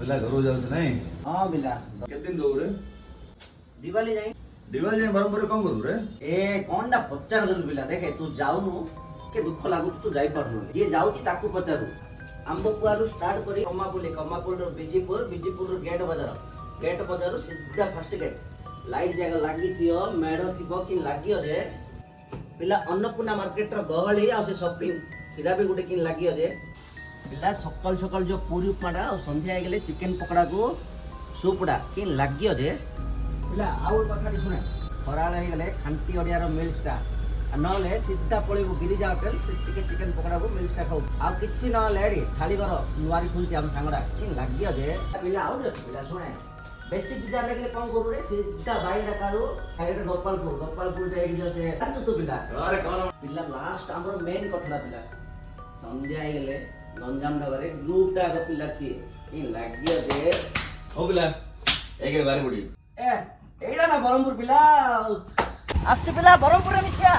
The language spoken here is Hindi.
पिला घर जाऊ नहीं हां बिला केते दिन दो रे दिवाली जाई बरमपुर कौन करू रे ए कोनडा पचार दल बिला देखे तू जाउनु के दुख लागु तू जाई परनु जे जाउची ताकू पचारू आंबकुआरू स्टार्ट करी कमापुल रो बीजीपुर रो गेट बजार सीधा फर्स्ट गेट लाइट जगह लागी थियो मेढ थिबो कि लागियो जे पिला अन्नपूर्णा मार्केट रो गहली आ से शॉपिंग सिरा भी गुटे कि लागियो जे पिला सकाल जो पूरी उपमाडा और संध्या आइ गेले चिकन पकड़ा को सूपडा कि लागियो जे पिला आउ कथाटी सुने खराळ आइ गेले खांटी ओडिया रो मिल्सटा नले सीधा पळेबो गिरिजा होटल से चिकन पकड़ा को मिल्सटा खाऊ आ किछि न लेडी थाली घर नुवारी खुलछि हम सांगडा कि लागियो जे पिला आउ जे पिला सुने बेसिक विचार लगले कोन करू रे सीधा बाइडा कारू आइडा गोपालपुर जाई गियो से तू तो पिला अरे कोन पिला लास्ट हमर मेन कथडा पिला संध्या आइ गेले गंजाम नगरे ग्रुपटा को पिला थी कि लागियो जे ओ पिला एके बारे बुडी ए एडा ना बरमपुर पिला आफसे पिला बरमपुर मिसिया